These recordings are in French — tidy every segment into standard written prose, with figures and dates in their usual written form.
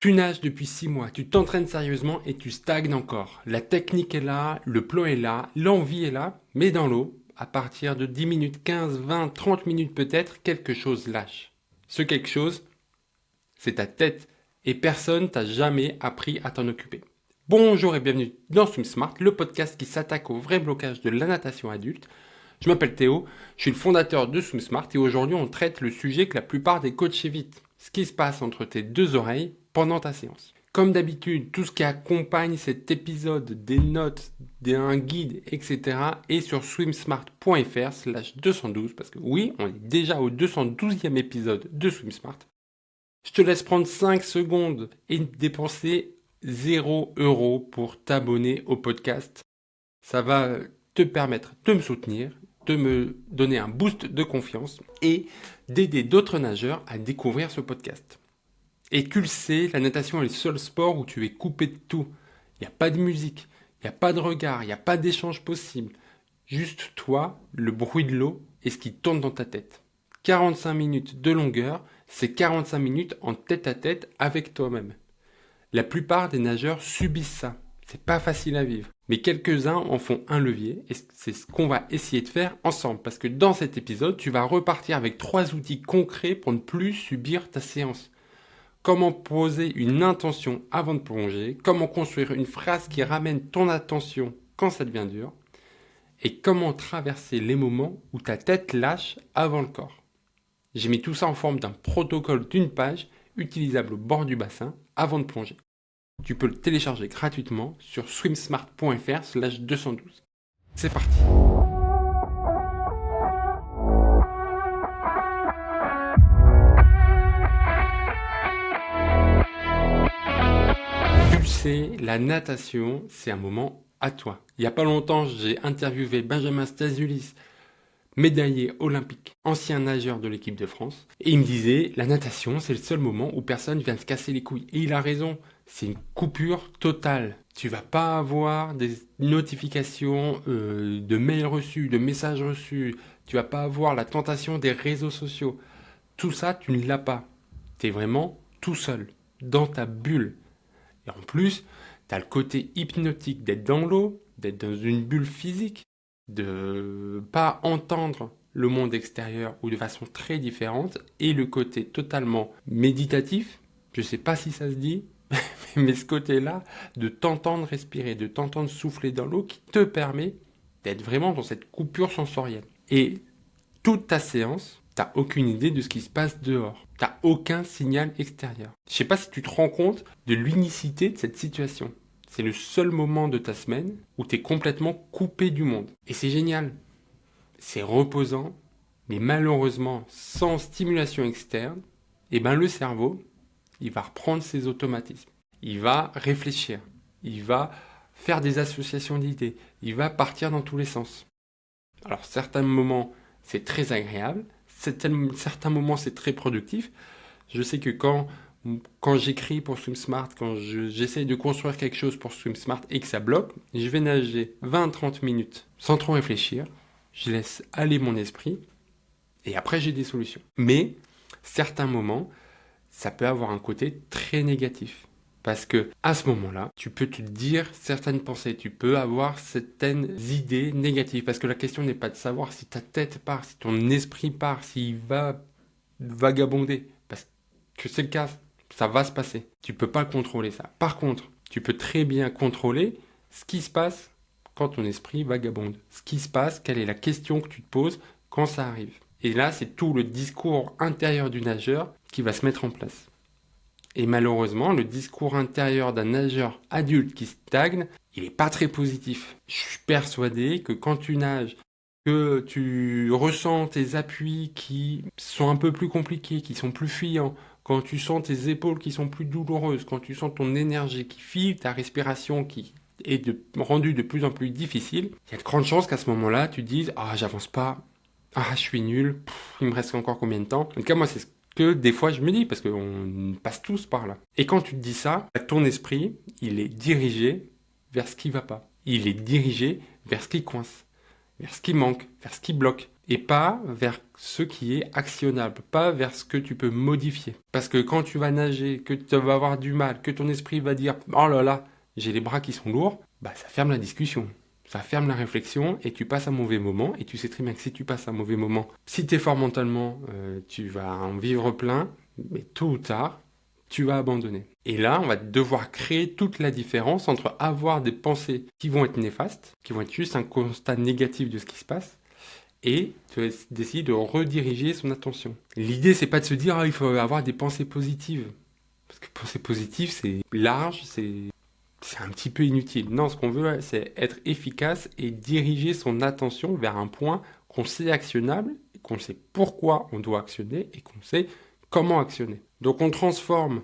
Tu nages depuis 6 mois, tu t'entraînes sérieusement et tu stagnes encore. La technique est là, le plan est là, l'envie est là, mais dans l'eau, à partir de 10 minutes, 15, 20, 30 minutes peut-être, quelque chose lâche. Ce quelque chose, c'est ta tête et personne t'a jamais appris à t'en occuper. Bonjour et bienvenue dans Swim Smart, le podcast qui s'attaque au vrai blocage de la natation adulte. Je m'appelle Théo, je suis le fondateur de Swim Smart et aujourd'hui on traite le sujet que la plupart des coachs évitent. Ce qui se passe entre tes deux oreilles pendant ta séance. Comme d'habitude, tout ce qui accompagne cet épisode, des notes, un guide, etc. est sur swimsmart.fr/212 parce que oui, on est déjà au 212e épisode de Swim Smart. Je te laisse prendre 5 secondes et dépenser 0 € pour t'abonner au podcast. Ça va te permettre de me soutenir, de me donner un boost de confiance et d'aider d'autres nageurs à découvrir ce podcast. Et tu le sais, la natation est le seul sport où tu es coupé de tout. Il n'y a pas de musique, il n'y a pas de regard, il n'y a pas d'échange possible. Juste toi, le bruit de l'eau et ce qui tourne dans ta tête. 45 minutes de longueur, c'est 45 minutes en tête à tête avec toi-même. La plupart des nageurs subissent ça. C'est pas facile à vivre. Mais quelques-uns en font un levier et c'est ce qu'on va essayer de faire ensemble. Parce que dans cet épisode, tu vas repartir avec 3 outils concrets pour ne plus subir ta séance. Comment poser une intention avant de plonger, comment construire une phrase qui ramène ton attention quand ça devient dur, et comment traverser les moments où ta tête lâche avant le corps. J'ai mis tout ça en forme d'un protocole d'une page utilisable au bord du bassin avant de plonger. Tu peux le télécharger gratuitement sur swimsmart.fr/212. C'est parti. Tu le sais, la natation, c'est un moment à toi. Il n'y a pas longtemps, j'ai interviewé Benjamin Stazulis, médaillé olympique, ancien nageur de l'équipe de France. Et il me disait, la natation, c'est le seul moment où personne vient se casser les couilles. Et il a raison, c'est une coupure totale. Tu vas pas avoir des notifications de mails reçus, de messages reçus. Tu vas pas avoir la tentation des réseaux sociaux. Tout ça, tu ne l'as pas. Tu es vraiment tout seul, dans ta bulle. Et en plus, tu as le côté hypnotique d'être dans l'eau, d'être dans une bulle physique, de pas entendre le monde extérieur ou de façon très différente, et le côté totalement méditatif, je sais pas si ça se dit, mais ce côté-là, de t'entendre respirer, de t'entendre souffler dans l'eau qui te permet d'être vraiment dans cette coupure sensorielle. Et toute ta séance, t'as aucune idée de ce qui se passe dehors. T'as aucun signal extérieur. Je sais pas si tu te rends compte de l'unicité de cette situation. C'est le seul moment de ta semaine où tu es complètement coupé du monde. Et c'est génial. C'est reposant, mais malheureusement, sans stimulation externe, le cerveau, il va reprendre ses automatismes. Il va réfléchir. Il va faire des associations d'idées. Il va partir dans tous les sens. Alors, certains moments, c'est très agréable. Certains moments, c'est très productif. Je sais que quand j'écris pour Swim Smart, quand j'essaye de construire quelque chose pour Swim Smart et que ça bloque, je vais nager 20-30 minutes sans trop réfléchir. Je laisse aller mon esprit et après j'ai des solutions. Mais certains moments, ça peut avoir un côté très négatif. Parce que à ce moment-là, tu peux te dire certaines pensées, tu peux avoir certaines idées négatives. Parce que la question n'est pas de savoir si ta tête part, si ton esprit part, s'il va vagabonder. Parce que c'est le cas, ça va se passer. Tu peux pas contrôler ça. Par contre, tu peux très bien contrôler ce qui se passe quand ton esprit vagabonde. Ce qui se passe, quelle est la question que tu te poses quand ça arrive. Et là, c'est tout le discours intérieur du nageur qui va se mettre en place. Et malheureusement, le discours intérieur d'un nageur adulte qui stagne, il n'est pas très positif. Je suis persuadé que quand tu nages, que tu ressens tes appuis qui sont un peu plus compliqués, qui sont plus fuyants, quand tu sens tes épaules qui sont plus douloureuses, quand tu sens ton énergie qui file, ta respiration qui est rendue de plus en plus difficile, il y a de grandes chances qu'à ce moment-là, tu dises « Ah, j'avance pas. Ah, je suis nul. Il me reste encore combien de temps ?» En tout cas, moi, c'est ce que des fois je me dis, parce qu'on passe tous par là. Et quand tu te dis ça, ton esprit, il est dirigé vers ce qui va pas. Il est dirigé vers ce qui coince, vers ce qui manque, vers ce qui bloque. et pas vers ce qui est actionnable, pas vers ce que tu peux modifier. Parce que quand tu vas nager, que tu vas avoir du mal, que ton esprit va dire « Oh là là, j'ai les bras qui sont lourds », bah ça ferme la discussion. Ça ferme la réflexion et tu passes un mauvais moment. Et tu sais très bien que si tu passes un mauvais moment, si tu es fort mentalement, tu vas en vivre plein, mais tôt ou tard, tu vas abandonner. Et là, on va devoir créer toute la différence entre avoir des pensées qui vont être néfastes, qui vont être juste un constat négatif de ce qui se passe, et d'essayer de rediriger son attention. L'idée, c'est pas de se dire il faut avoir des pensées positives. Parce que pensées positives, c'est large, c'est un petit peu inutile. Non, ce qu'on veut, c'est être efficace et diriger son attention vers un point qu'on sait actionnable, qu'on sait pourquoi on doit actionner et qu'on sait comment actionner. Donc on transforme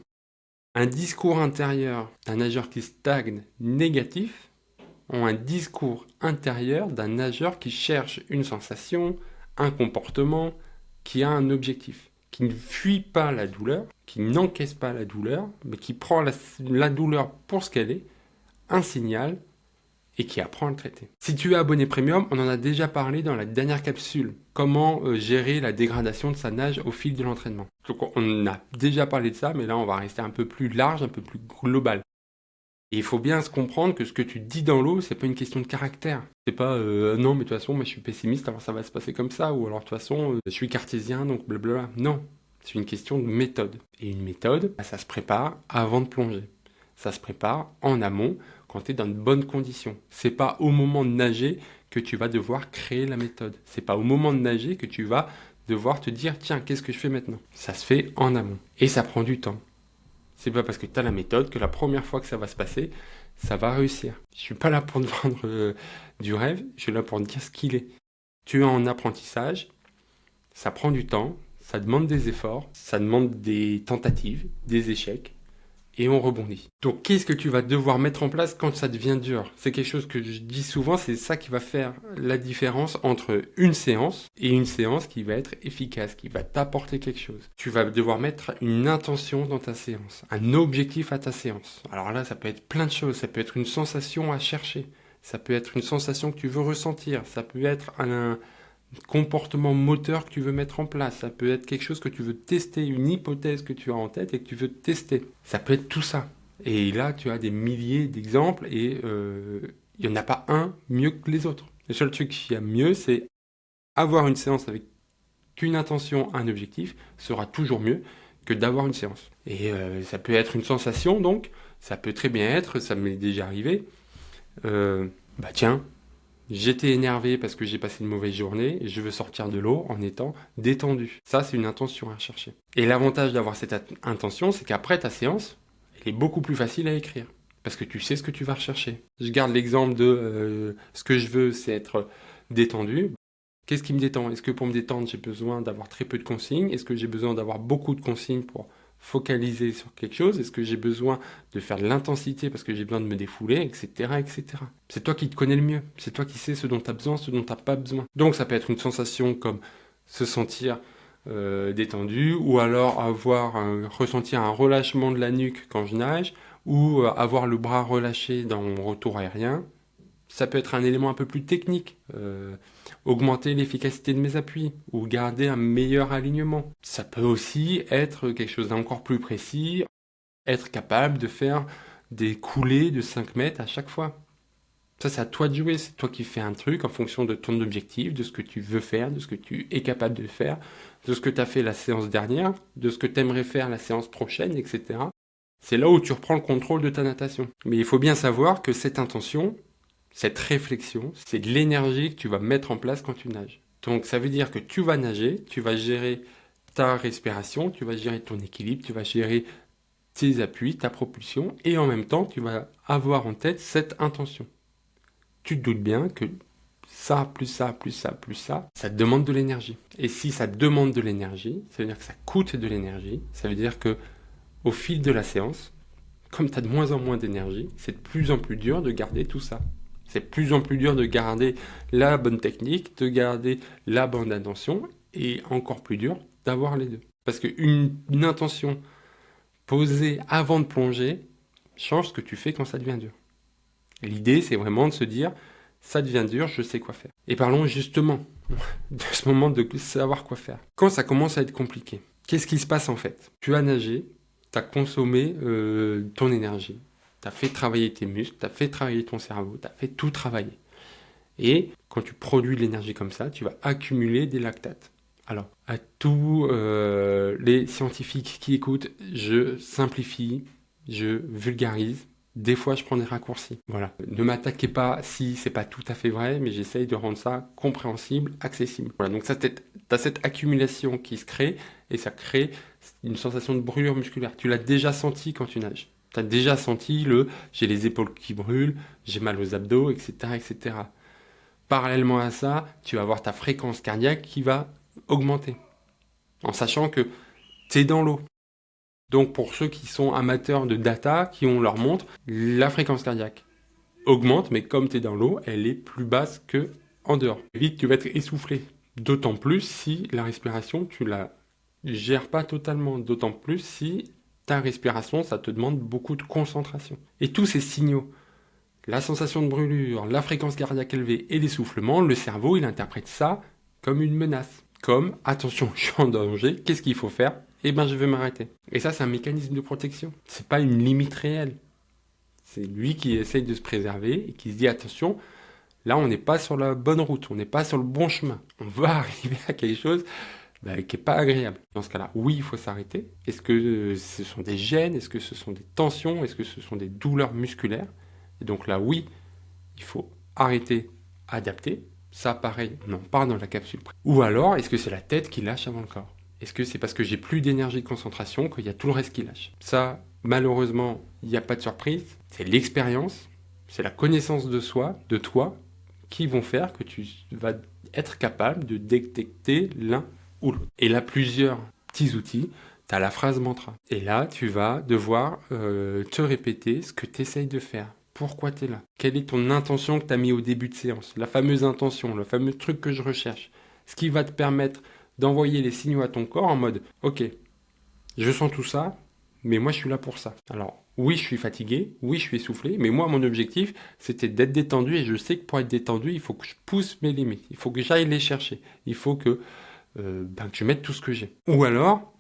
un discours intérieur d'un nageur qui stagne négatif en un discours intérieur d'un nageur qui cherche une sensation, un comportement, qui a un objectif, qui ne fuit pas la douleur, qui n'encaisse pas la douleur, mais qui prend la douleur pour ce qu'elle est, un signal, et qui apprend à le traiter. Si tu es abonné premium, on en a déjà parlé dans la dernière capsule. Comment gérer la dégradation de sa nage au fil de l'entraînement. Donc on a déjà parlé de ça, mais là on va rester un peu plus large, un peu plus global. Et il faut bien se comprendre que ce que tu dis dans l'eau, c'est pas une question de caractère. C'est pas non, mais de toute façon, moi je suis pessimiste, alors ça va se passer comme ça, ou alors de toute façon, je suis cartésien, donc blablabla. Non, c'est une question de méthode. Et une méthode, ça se prépare avant de plonger. Ça se prépare en amont quand tu es dans de bonnes conditions. C'est pas au moment de nager que tu vas devoir créer la méthode. C'est pas au moment de nager que tu vas devoir te dire tiens, qu'est-ce que je fais maintenant? Ça se fait en amont. Et ça prend du temps. C'est pas parce que tu as la méthode que la première fois que ça va se passer, ça va réussir. Je suis pas là pour te vendre du rêve, je suis là pour te dire ce qu'il est. Tu es en apprentissage, ça prend du temps, ça demande des efforts, ça demande des tentatives, des échecs, et on rebondit. Donc qu'est-ce que tu vas devoir mettre en place quand ça devient dur? C'est quelque chose que je dis souvent, c'est ça qui va faire la différence entre une séance et une séance qui va être efficace, qui va t'apporter quelque chose. Tu vas devoir mettre une intention dans ta séance, un objectif à ta séance. Alors là, ça peut être plein de choses, ça peut être une sensation à chercher, ça peut être une sensation que tu veux ressentir, ça peut être un comportement moteur que tu veux mettre en place, ça peut être quelque chose que tu veux tester, une hypothèse que tu as en tête et que tu veux tester. Ça peut être tout ça. Et là, tu as des milliers d'exemples et il n'y en a pas un mieux que les autres. Le seul truc qu'il y a mieux, c'est avoir une séance avec qu'une intention, un objectif, sera toujours mieux que d'avoir une séance. Et ça peut être une sensation, donc, ça peut très bien être, ça m'est déjà arrivé, tiens, j'étais énervé parce que j'ai passé une mauvaise journée et je veux sortir de l'eau en étant détendu. Ça, c'est une intention à chercher. Et l'avantage d'avoir cette intention, c'est qu'après ta séance, elle est beaucoup plus facile à écrire. Parce que tu sais ce que tu vas rechercher. Je garde l'exemple de ce que je veux, c'est être détendu. Qu'est-ce qui me détend? Est-ce que pour me détendre, j'ai besoin d'avoir très peu de consignes? Est-ce que j'ai besoin d'avoir beaucoup de consignes pour focaliser sur quelque chose? Est-ce que j'ai besoin de faire de l'intensité parce que j'ai besoin de me défouler, etc., etc. C'est toi qui te connais le mieux. C'est toi qui sais ce dont tu as besoin, ce dont tu n'as pas besoin. Donc ça peut être une sensation comme se sentir détendu, ou alors ressentir un relâchement de la nuque quand je nage, ou avoir le bras relâché dans mon retour aérien. Ça peut être un élément un peu plus technique, augmenter l'efficacité de mes appuis ou garder un meilleur alignement. Ça peut aussi être quelque chose d'encore plus précis, être capable de faire des coulées de 5 mètres à chaque fois. Ça, c'est à toi de jouer, c'est toi qui fais un truc en fonction de ton objectif, de ce que tu veux faire, de ce que tu es capable de faire, de ce que tu as fait la séance dernière, de ce que tu aimerais faire la séance prochaine, etc. C'est là où tu reprends le contrôle de ta natation. Mais il faut bien savoir que cette intention, cette réflexion, c'est de l'énergie que tu vas mettre en place quand tu nages. Donc ça veut dire que tu vas nager, tu vas gérer ta respiration, tu vas gérer ton équilibre, tu vas gérer tes appuis, ta propulsion, et en même temps, tu vas avoir en tête cette intention. Tu te doutes bien que ça, plus ça, plus ça, plus ça, ça te demande de l'énergie. Et si ça te demande de l'énergie, ça veut dire que ça coûte de l'énergie, ça veut dire que au fil de la séance, comme tu as de moins en moins d'énergie, c'est de plus en plus dur de garder tout ça. C'est de plus en plus dur de garder la bonne technique, de garder la bonne intention, et encore plus dur d'avoir les deux. Parce qu'une intention posée avant de plonger change ce que tu fais quand ça devient dur. L'idée, c'est vraiment de se dire, ça devient dur, je sais quoi faire. Et parlons justement de ce moment de savoir quoi faire. Quand ça commence à être compliqué, qu'est-ce qui se passe en fait? Tu as nagé, tu as consommé ton énergie, tu as fait travailler tes muscles, tu as fait travailler ton cerveau, tu as fait tout travailler. Et quand tu produis de l'énergie comme ça, tu vas accumuler des lactates. Alors, à tous les scientifiques qui écoutent, je simplifie, je vulgarise. Des fois, je prends des raccourcis. Voilà. Ne m'attaquez pas si c'est pas tout à fait vrai, mais j'essaye de rendre ça compréhensible, accessible. Voilà. Donc, tu as cette accumulation qui se crée et ça crée une sensation de brûlure musculaire. Tu l'as déjà senti quand tu nages. Tu as déjà senti j'ai les épaules qui brûlent, j'ai mal aux abdos, etc., etc. Parallèlement à ça, tu vas avoir ta fréquence cardiaque qui va augmenter, en sachant que tu es dans l'eau. Donc pour ceux qui sont amateurs de data, qui ont leur montre, la fréquence cardiaque augmente, mais comme tu es dans l'eau, elle est plus basse que en dehors. Vite, tu vas être essoufflé. D'autant plus si la respiration, tu la gères pas totalement. D'autant plus si ta respiration, ça te demande beaucoup de concentration. Et tous ces signaux, la sensation de brûlure, la fréquence cardiaque élevée et l'essoufflement, le cerveau, il interprète ça comme une menace. Comme, attention, je suis en danger, qu'est-ce qu'il faut faire? Eh ben, je vais m'arrêter. Et ça, c'est un mécanisme de protection. C'est pas une limite réelle. C'est lui qui essaye de se préserver et qui se dit, attention, là, on n'est pas sur la bonne route, on n'est pas sur le bon chemin. On va arriver à quelque chose qui n'est pas agréable. Dans ce cas-là, oui, il faut s'arrêter. Est-ce que ce sont des gènes? Est-ce que ce sont des tensions? Est-ce que ce sont des douleurs musculaires? Et donc là, oui, il faut arrêter, adapter. Ça, pareil, on en parle dans la capsule. Ou alors, est-ce que c'est la tête qui lâche avant le corps? Est-ce que c'est parce que j'ai plus d'énergie de concentration qu'il y a tout le reste qui lâche? Ça, malheureusement, il n'y a pas de surprise. C'est l'expérience, c'est la connaissance de soi, de toi, qui vont faire que tu vas être capable de détecter l'un ou l'autre. Et là, plusieurs petits outils. Tu as la phrase mantra. Et là, tu vas devoir te répéter ce que tu essayes de faire. Pourquoi tu es là? Quelle est ton intention que tu as mis au début de séance? La fameuse intention, le fameux truc que je recherche. Ce qui va te permettre d'envoyer les signaux à ton corps en mode « Ok, je sens tout ça, mais moi je suis là pour ça. » Alors oui, je suis fatigué, oui, je suis essoufflé, mais moi mon objectif c'était d'être détendu et je sais que pour être détendu, il faut que je pousse mes limites, il faut que j'aille les chercher, il faut que je mette tout ce que j'ai. Ou alors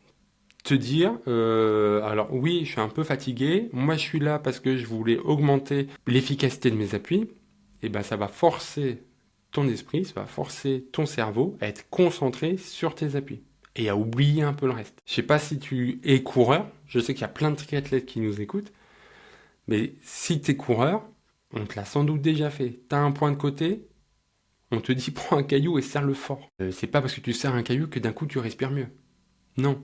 te dire, alors oui, je suis un peu fatigué, moi je suis là parce que je voulais augmenter l'efficacité de mes appuis, et ben ça va forcer ton esprit, ça va forcer ton cerveau à être concentré sur tes appuis et à oublier un peu le reste. Je sais pas si tu es coureur, je sais qu'il y a plein de triathlètes qui nous écoutent, mais si tu es coureur, on te l'a sans doute déjà fait. Tu as un point de côté, on te dit prends un caillou et serre-le fort. C'est pas parce que tu serres un caillou que d'un coup tu respires mieux. Non.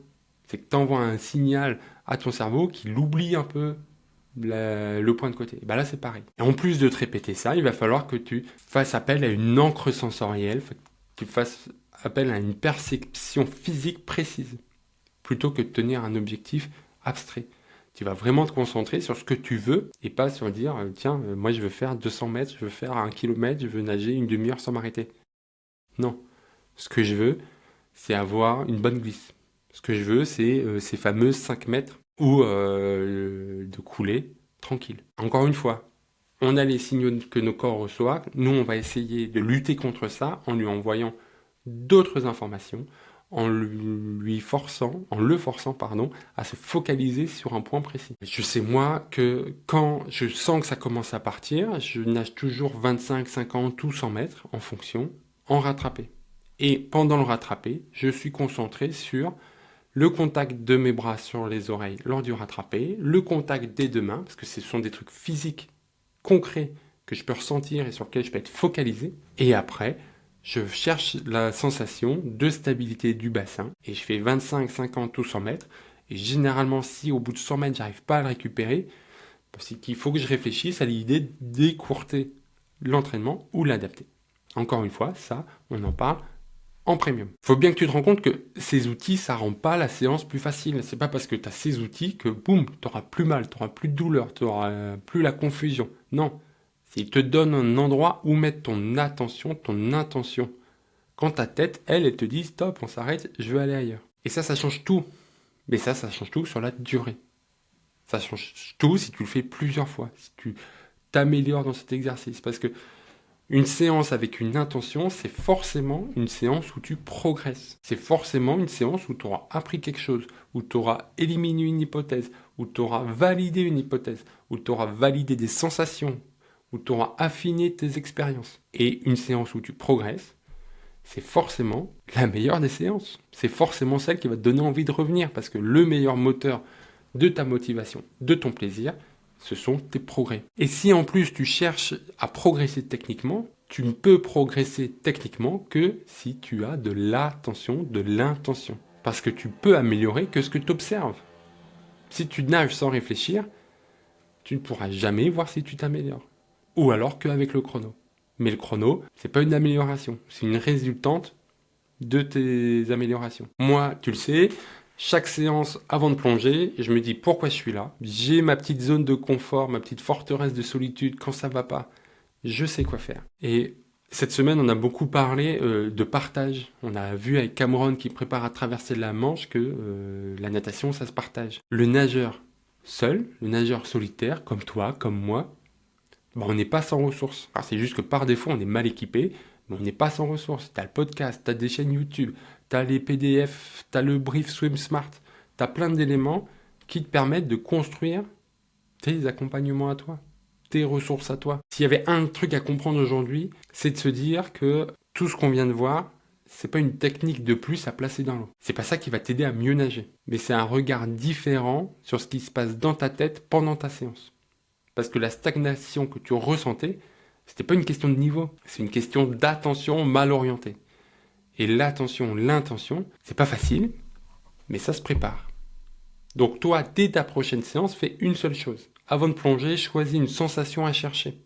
C'est que tu envoies un signal à ton cerveau qu'il oublie un peu le point de côté. Et ben là, c'est pareil. Et en plus de te répéter ça, il va falloir que tu fasses appel à une encre sensorielle, que tu fasses appel à une perception physique précise, plutôt que de tenir un objectif abstrait. Tu vas vraiment te concentrer sur ce que tu veux et pas sur dire, tiens, moi je veux faire 200 mètres, je veux faire 1 kilomètre, je veux nager une demi-heure sans m'arrêter. Non. Ce que je veux, c'est avoir une bonne glisse. Ce que je veux, c'est ces fameuses 5 mètres ou de couler tranquille. Encore une fois, on a les signaux que nos corps reçoivent. Nous, on va essayer de lutter contre ça en lui envoyant d'autres informations, en le forçant, à se focaliser sur un point précis. Je sais moi que quand je sens que ça commence à partir, je nage toujours 25, 50 ou 100 mètres en fonction, en rattrapé. Et pendant le rattrapé, je suis concentré sur le contact de mes bras sur les oreilles lors du rattrapé, le contact des deux mains, parce que ce sont des trucs physiques, concrets, que je peux ressentir et sur lesquels je peux être focalisé. Et après, je cherche la sensation de stabilité du bassin et je fais 25, 50 ou 100 mètres. Et généralement, si au bout de 100 mètres, j'arrive pas à le récupérer, c'est qu'il faut que je réfléchisse à l'idée d'écourter l'entraînement ou l'adapter. Encore une fois, ça, on en parle en premium. Il faut bien que tu te rends compte que ces outils, ça rend pas la séance plus facile. C'est pas parce que tu as ces outils que boum, tu n'auras plus mal, tu n'auras plus de douleur, tu n'auras plus la confusion. Non. Il te donne un endroit où mettre ton attention, ton intention. Quand ta tête, elle te dit stop, on s'arrête, je veux aller ailleurs. Et ça change tout. Mais ça change tout sur la durée. Ça change tout si tu le fais plusieurs fois, si tu t'améliores dans cet exercice. Parce que Une séance avec une intention, c'est forcément une séance où tu progresses. C'est forcément une séance où tu auras appris quelque chose, où tu auras éliminé une hypothèse, où tu auras validé une hypothèse, où tu auras validé des sensations, où tu auras affiné tes expériences. Et une séance où tu progresses, c'est forcément la meilleure des séances. C'est forcément celle qui va te donner envie de revenir, parce que le meilleur moteur de ta motivation, de ton plaisir, ce sont tes progrès. Et si en plus tu cherches à progresser techniquement, tu ne peux progresser techniquement que si tu as de l'attention, de l'intention. Parce que tu peux améliorer que ce que tu observes. Si tu nages sans réfléchir, tu ne pourras jamais voir si tu t'améliores. Ou alors qu'avec le chrono. Mais le chrono, c'est pas une amélioration, c'est une résultante de tes améliorations. Moi, tu le sais, chaque séance avant de plonger, je me dis pourquoi je suis là. J'ai ma petite zone de confort, ma petite forteresse de solitude. Quand ça va pas, je sais quoi faire. Et cette semaine, on a beaucoup parlé de partage. On a vu avec Cameron qui prépare à traverser la Manche que la natation, ça se partage. Le nageur seul, le nageur solitaire, comme toi, comme moi, on n'est pas sans ressources. Alors, c'est juste que par défaut, on est mal équipé, mais on n'est pas sans ressources. Tu as le podcast, tu as des chaînes YouTube, tu as les PDF, tu as le brief Swim Smart, tu as plein d'éléments qui te permettent de construire tes accompagnements à toi, tes ressources à toi. S'il y avait un truc à comprendre aujourd'hui, c'est de se dire que tout ce qu'on vient de voir, c'est pas une technique de plus à placer dans l'eau. C'est pas ça qui va t'aider à mieux nager. Mais c'est un regard différent sur ce qui se passe dans ta tête pendant ta séance. Parce que la stagnation que tu ressentais, c'était pas une question de niveau, c'est une question d'attention mal orientée. Et l'attention, l'intention, c'est pas facile, mais ça se prépare. Donc toi, dès ta prochaine séance, fais une seule chose. Avant de plonger, choisis une sensation à chercher.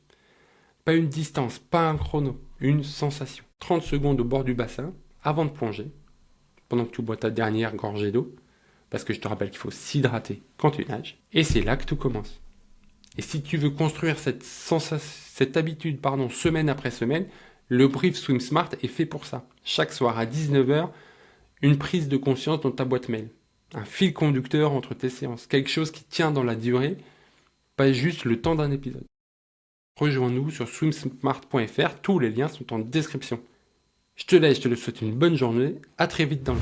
Pas une distance, pas un chrono, une sensation. 30 secondes au bord du bassin, avant de plonger, pendant que tu bois ta dernière gorgée d'eau, parce que je te rappelle qu'il faut s'hydrater quand tu nages, et c'est là que tout commence. Et si tu veux construire cette habitude semaine après semaine, le brief Swim Smart est fait pour ça. Chaque soir à 19h, une prise de conscience dans ta boîte mail. Un fil conducteur entre tes séances. Quelque chose qui tient dans la durée, pas juste le temps d'un épisode. Rejoins-nous sur swimsmart.fr, tous les liens sont en description. Je te laisse, je te souhaite une bonne journée, à très vite dans le